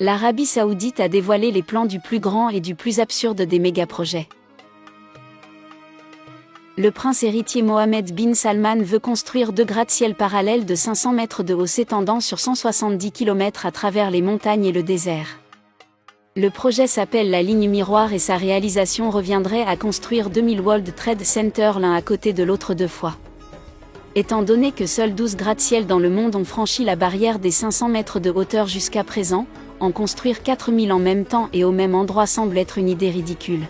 L'Arabie Saoudite a dévoilé les plans du plus grand et du plus absurde des méga-projets. Le prince héritier Mohammed bin Salman veut construire 2 gratte-ciel parallèles de 500 mètres de haut s'étendant sur 170 km à travers les montagnes et le désert. Le projet s'appelle la ligne miroir et sa réalisation reviendrait à construire 2000 World Trade Center l'un à côté de l'autre 2 fois. Étant donné que seuls 12 gratte-ciel dans le monde ont franchi la barrière des 500 mètres de hauteur jusqu'à présent, en construire 4000 en même temps et au même endroit semble être une idée ridicule.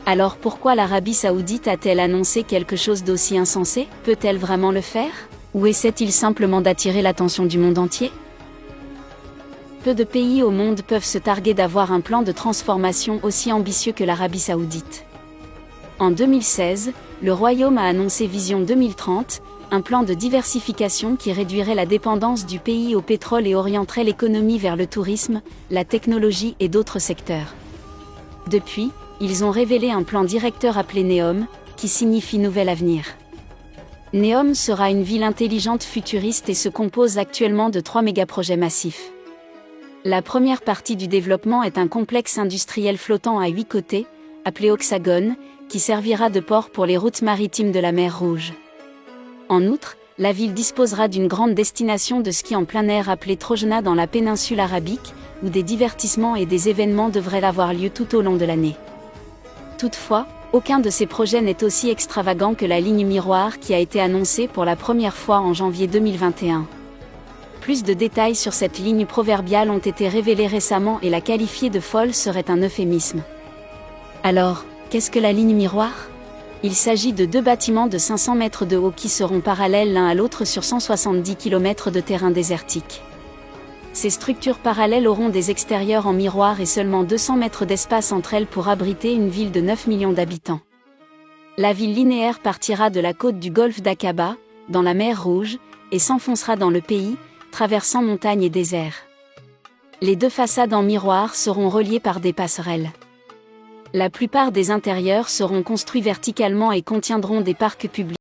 Alors pourquoi l'Arabie Saoudite a-t-elle annoncé quelque chose d'aussi insensé? Peut-elle vraiment le faire? Ou essaie-t-il simplement d'attirer l'attention du monde entier? Peu de pays au monde peuvent se targuer d'avoir un plan de transformation aussi ambitieux que l'Arabie Saoudite. En 2016, le Royaume a annoncé Vision 2030, un plan de diversification qui réduirait la dépendance du pays au pétrole et orienterait l'économie vers le tourisme, la technologie et d'autres secteurs. Depuis, ils ont révélé un plan directeur appelé NEOM, qui signifie Nouvel Avenir. NEOM sera une ville intelligente futuriste et se compose actuellement de 3 mégaprojets massifs. La première partie du développement est un complexe industriel flottant à 8 côtés, appelé Oxagone, qui servira de port pour les routes maritimes de la mer Rouge. En outre, la ville disposera d'une grande destination de ski en plein air appelée Trojana dans la péninsule arabique, où des divertissements et des événements devraient avoir lieu tout au long de l'année. Toutefois, aucun de ces projets n'est aussi extravagant que la ligne miroir qui a été annoncée pour la première fois en janvier 2021. Plus de détails sur cette ligne proverbiale ont été révélés récemment et la qualifier de folle serait un euphémisme. Alors, qu'est-ce que la ligne miroir? Il s'agit de 2 bâtiments de 500 mètres de haut qui seront parallèles l'un à l'autre sur 170 km de terrain désertique. Ces structures parallèles auront des extérieurs en miroir et seulement 200 mètres d'espace entre elles pour abriter une ville de 9 millions d'habitants. La ville linéaire partira de la côte du golfe d'Aqaba, dans la mer Rouge, et s'enfoncera dans le pays, traversant montagnes et déserts. Les 2 façades en miroir seront reliées par des passerelles. La plupart des intérieurs seront construits verticalement et contiendront des parcs publics